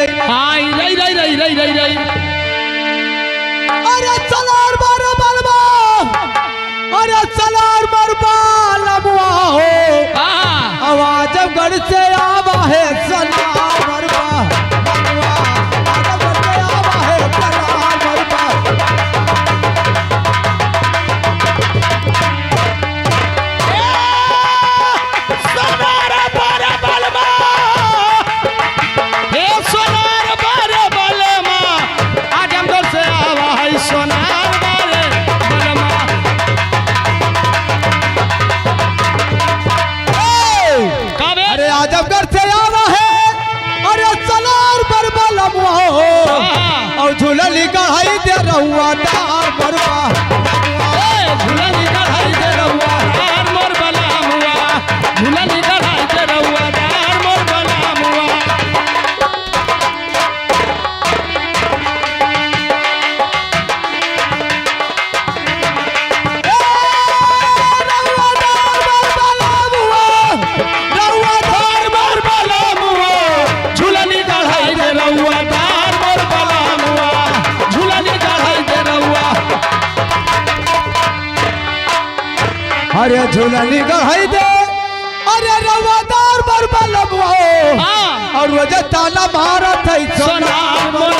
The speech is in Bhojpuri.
आई रई रई रई रई रई रई अरे चलार मार बलवा अरे चलार मार बालवा हो आवाज गढ़ से आवा है चलार मरवा बलवा आवाज गढ़ से आवा है चलार मरवा सोनार बार बलमा हे सोनार बार बलमा आजमगढ़ से आवा है सोनार बार बलमा काबे अरे आजमगढ़ से आवा है अरे चलार पर बलवा हो और झूलनी कढ़ाई दे रहुआ दार मरवा झूलनी कढ़ाई दे रहुआ दार मोर बलमुआ झूलनी कढ़ाई दे रहुआ दार मोर बलमुआ झूलनी कढ़ाई दे रहुआ दार मोर बलमुआ झूलनी कढ़ाई दे रहुआ अरे झूलनी कढ़ाई दे अरे रवादार पर बलवा हाँ। और वो जे ताला मारत है सोनार मोर